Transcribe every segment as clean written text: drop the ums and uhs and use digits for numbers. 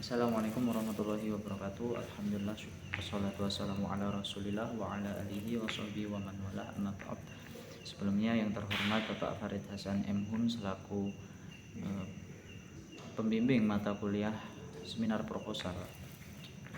Assalamualaikum warahmatullahi wabarakatuh. Alhamdulillah, wassalatu wassalamu ala rasulillah wa ala alihi wa sahbihi wa man wala, amma ba'd. Sebelumnya yang terhormat Bapak Farid Hasan M. Hum selaku pembimbing mata kuliah seminar proposal.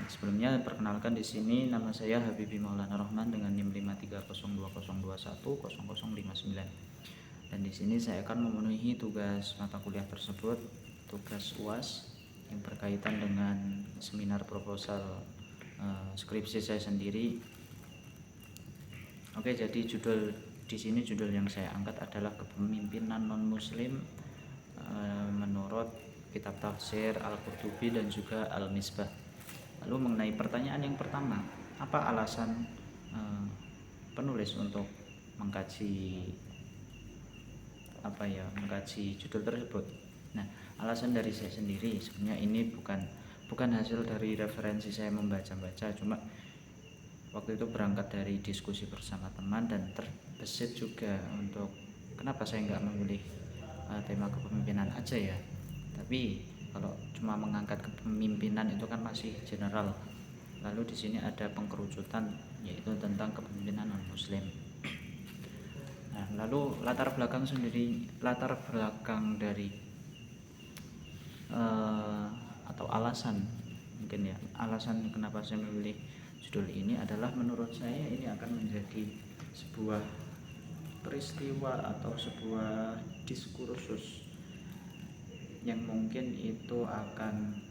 Sebelumnya perkenalkan, di sini nama saya Habibi Maulana Rahman dengan NIM 53020210059. Dan di sini saya akan memenuhi tugas mata kuliah tersebut, tugas UAS yang berkaitan dengan seminar proposal skripsi saya sendiri. Oke, jadi di sini judul yang saya angkat adalah kepemimpinan non muslim menurut kitab tafsir Al-Qurtubi dan juga Al-Misbah. Lalu mengenai pertanyaan yang pertama, apa alasan penulis untuk mengkaji judul tersebut? Nah, alasan dari saya sendiri sebenarnya ini bukan hasil dari referensi saya membaca-baca, cuma waktu itu berangkat dari diskusi bersama teman dan terbesit juga untuk kenapa saya nggak memilih tema kepemimpinan aja ya. Tapi kalau cuma mengangkat kepemimpinan itu kan masih general. Lalu di sini ada pengkerucutan, yaitu tentang kepemimpinan non muslim. Nah, lalu latar belakang dari atau alasan kenapa saya memilih judul ini adalah, menurut saya ini akan menjadi sebuah peristiwa atau sebuah diskursus yang mungkin itu akan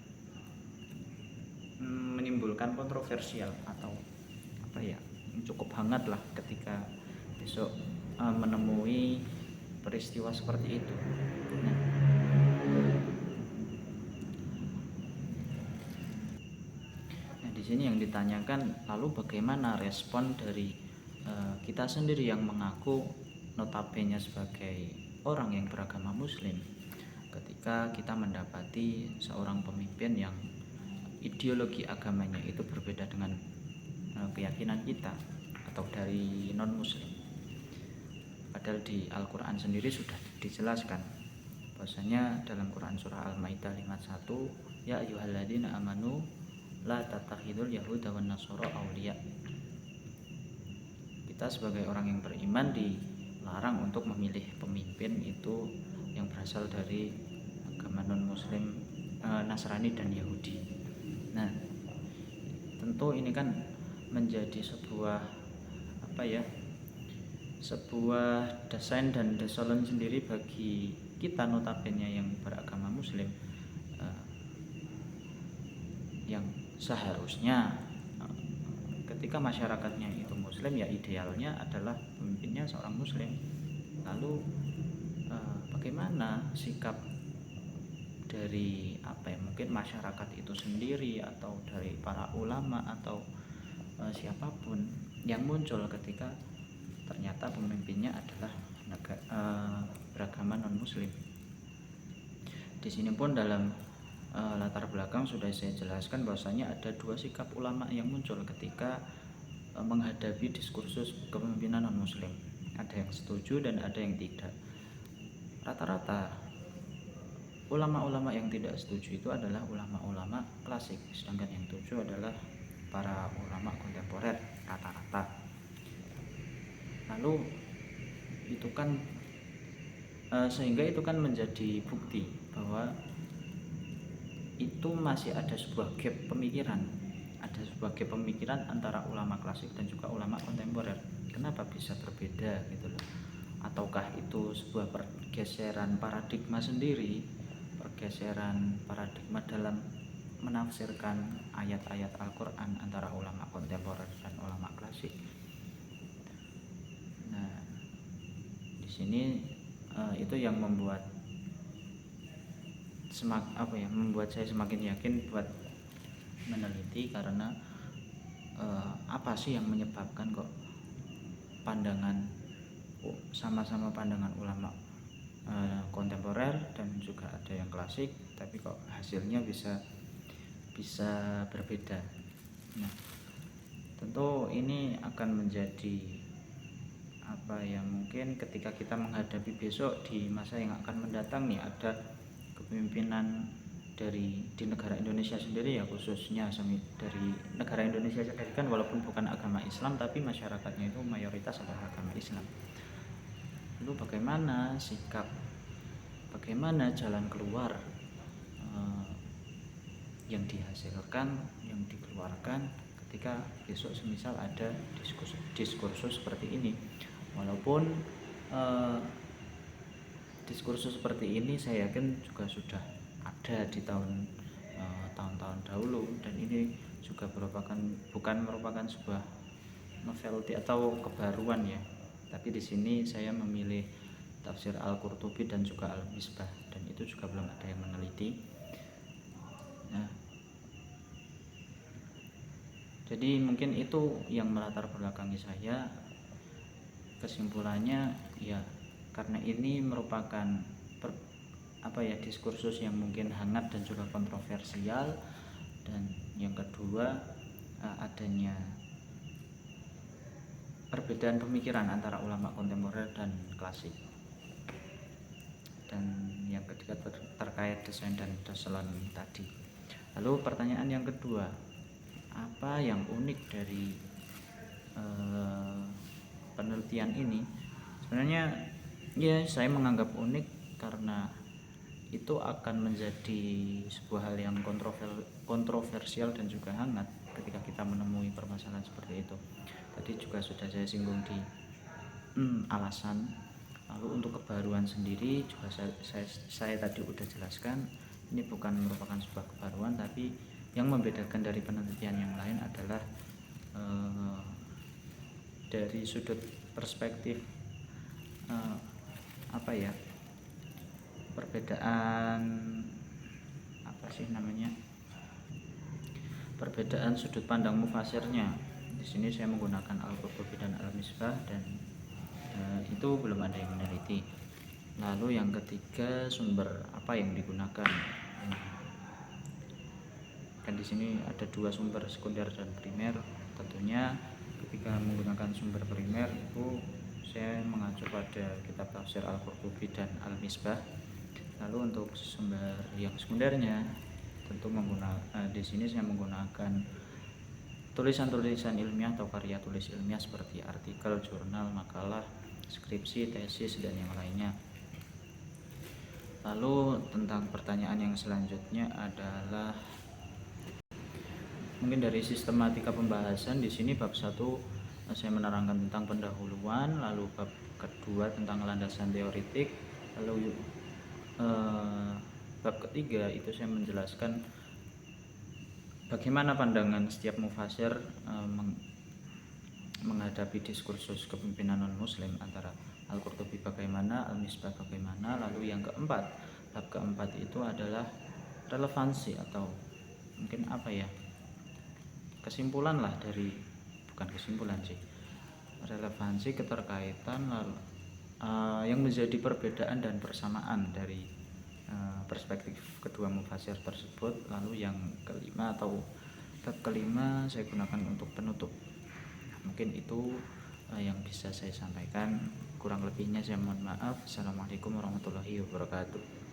menimbulkan kontroversial atau cukup hangat lah ketika besok menemui peristiwa seperti itu. Nah, di sini yang ditanyakan, lalu bagaimana respon dari kita sendiri yang mengaku notabene sebagai orang yang beragama muslim ketika kita mendapati seorang pemimpin yang ideologi agamanya itu berbeda dengan keyakinan kita atau dari non muslim. Padahal di Al-Quran sendiri sudah dijelaskan bahwasanya dalam Quran surah Al-Maidah 51, ya ayyuhalladzina amanu la tattakhidul yahuda wan nasara awliya. Kita sebagai orang yang beriman dilarang untuk memilih pemimpin itu yang berasal dari agama non muslim, Nasrani dan Yahudi. Nah, tentu ini kan menjadi sebuah desain dan desolen sendiri bagi kita notabene yang beragama muslim, yang seharusnya ketika masyarakatnya itu muslim ya idealnya adalah pemimpinnya seorang muslim. Lalu bagaimana sikap dari mungkin masyarakat itu sendiri atau dari para ulama atau siapapun yang muncul ketika ternyata pemimpinnya adalah beragama non muslim. Di sini pun dalam latar belakang sudah saya jelaskan bahwasanya ada dua sikap ulama yang muncul ketika menghadapi diskursus kepemimpinan non muslim. Ada yang setuju dan ada yang tidak. Rata-rata ulama-ulama yang tidak setuju itu adalah ulama-ulama klasik, sedangkan yang setuju adalah para ulama kontemporer rata-rata. Lalu itu kan sehingga itu kan menjadi bukti bahwa itu masih ada sebuah gap pemikiran antara ulama klasik dan juga ulama kontemporer. Kenapa bisa berbeda gitu loh? Ataukah itu sebuah pergeseran paradigma dalam menafsirkan ayat-ayat Al-Quran antara ulama kontemporer dan ulama klasik? Nah, di sini itu yang membuat saya semakin yakin buat meneliti, karena apa sih yang menyebabkan kok sama-sama pandangan ulama kontemporer dan juga ada yang klasik, tapi kok hasilnya bisa berbeda. Nah, tentu ini akan menjadi mungkin ketika kita menghadapi besok di masa yang akan mendatang nih, ada kepemimpinan di negara Indonesia sendiri ya, khususnya dari negara Indonesia sendiri kan walaupun bukan agama Islam tapi masyarakatnya itu mayoritas adalah agama Islam. Lalu bagaimana jalan keluar yang dihasilkan, yang dikeluarkan ketika besok semisal ada diskursus seperti ini. Walaupun diskursus seperti ini saya yakin juga sudah ada di tahun-tahun dahulu, dan ini juga bukan merupakan sebuah novelty atau kebaruan ya. Tapi di sini saya memilih tafsir Al-Qurtubi dan juga Al-Misbah, dan itu juga belum ada yang meneliti. Nah, jadi mungkin itu yang melatar belakangi saya. Kesimpulannya ya, karena ini merupakan diskursus yang mungkin hangat dan juga kontroversial, dan yang kedua adanya perbedaan pemikiran antara ulama kontemporer dan klasik, dan yang ketiga terkait desain dan doselon tadi. Lalu pertanyaan yang kedua, apa yang unik dari penelitian ini? Sebenarnya ya, saya menganggap unik karena itu akan menjadi sebuah hal yang kontroversial dan juga hangat ketika kita menemui permasalahan seperti itu. Tadi juga sudah saya singgung di alasan. Lalu untuk kebaruan sendiri juga saya tadi udah jelaskan, ini bukan merupakan sebuah kebaruan, tapi yang membedakan dari penelitian yang lain adalah dari sudut perspektif perbedaan sudut pandang mufasirnya. Di sini saya menggunakan Al-Qurtubi dan Al-Misbah, dan itu belum ada yang meneliti. Lalu yang ketiga, sumber apa yang digunakan. Kan di sini ada dua sumber, sekunder dan primer. Tentunya ketika menggunakan sumber primer itu saya mengacu pada kitab tafsir Al-Qurtubi dan Al-Misbah. Lalu untuk sumber yang sekundernya tentu di sini saya menggunakan tulisan-tulisan ilmiah atau karya tulis ilmiah seperti artikel, jurnal, makalah, skripsi, tesis, dan yang lainnya. Lalu tentang pertanyaan yang selanjutnya adalah mungkin dari sistematika pembahasan. Di sini bab 1 saya menerangkan tentang pendahuluan, lalu bab kedua tentang landasan teoritik, lalu bab ketiga itu saya menjelaskan bagaimana pandangan setiap mufasir menghadapi diskursus kepemimpinan non-muslim, antara Al-Qurtubi bagaimana, Al-Misbah bagaimana. Lalu yang keempat, bab keempat itu adalah relevansi atau mungkin kesimpulan lah dari, bukan kesimpulan sih, relevansi keterkaitan yang menjadi perbedaan dan persamaan dari perspektif kedua mufasir tersebut. Lalu yang kelima atau bab kelima saya gunakan untuk penutup. Mungkin itu yang bisa saya sampaikan. Kurang lebihnya saya mohon maaf. Assalamualaikum warahmatullahi wabarakatuh.